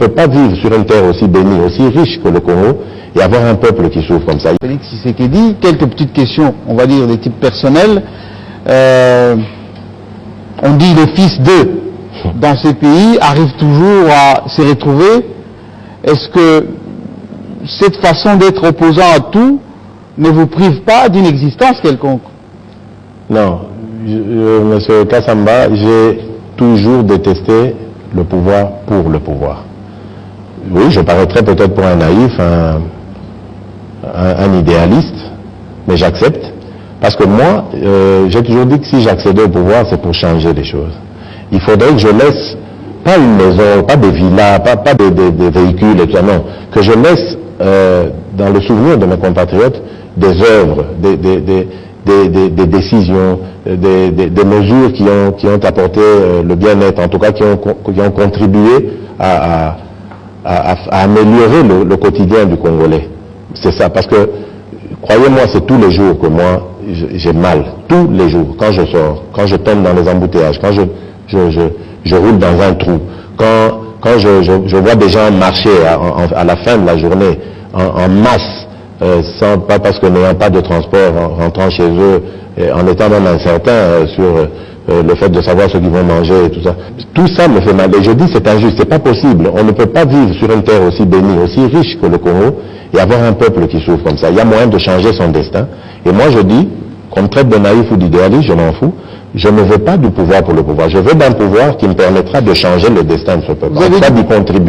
peut pas vivre sur une terre aussi bénie, aussi riche que le Congo, et avoir un peuple qui souffre comme ça. Félix Tshisekedi, quelques petites questions, on va dire des types personnels. On dit les fils d'eux dans ces pays arrivent toujours à se retrouver. Est-ce que cette façon d'être opposant à tout ne vous prive pas d'une existence quelconque? Non, monsieur Kassamba, j'ai toujours détesté le pouvoir pour le pouvoir. Oui, je paraîtrais peut-être pour un naïf, un idéaliste, mais j'accepte. Parce que moi, j'ai toujours dit que si j'accédais au pouvoir, c'est pour changer les choses. Il faudrait que je laisse, pas une maison, pas des villas, pas des véhicules et tout ça, non. Que je laisse dans le souvenir de mes compatriotes des œuvres, des décisions, des mesures qui ont apporté le bien-être, en tout cas qui ont contribué à améliorer le quotidien du Congolais. C'est ça, parce que, croyez-moi, c'est tous les jours que moi, j'ai mal. Tous les jours, quand je sors, quand je tombe dans les embouteillages, quand je roule dans un trou, quand je vois des gens marcher à la fin de la journée en masse, pas parce que n'ayant pas de transport, rentrant chez eux, en étant même incertain sur le fait de savoir ce qu'ils vont manger et tout ça. Tout ça me fait mal. Et je dis c'est injuste, c'est pas possible. On ne peut pas vivre sur une terre aussi bénie, aussi riche que le Congo, et avoir un peuple qui souffre comme ça. Il y a moyen de changer son destin. Et moi je dis, qu'on me traite de naïf ou d'idéaliste, je m'en fous. Je ne veux pas du pouvoir pour le pouvoir. Je veux d'un pouvoir qui me permettra de changer le destin de ce peuple. En tout cas, d'y contribuer.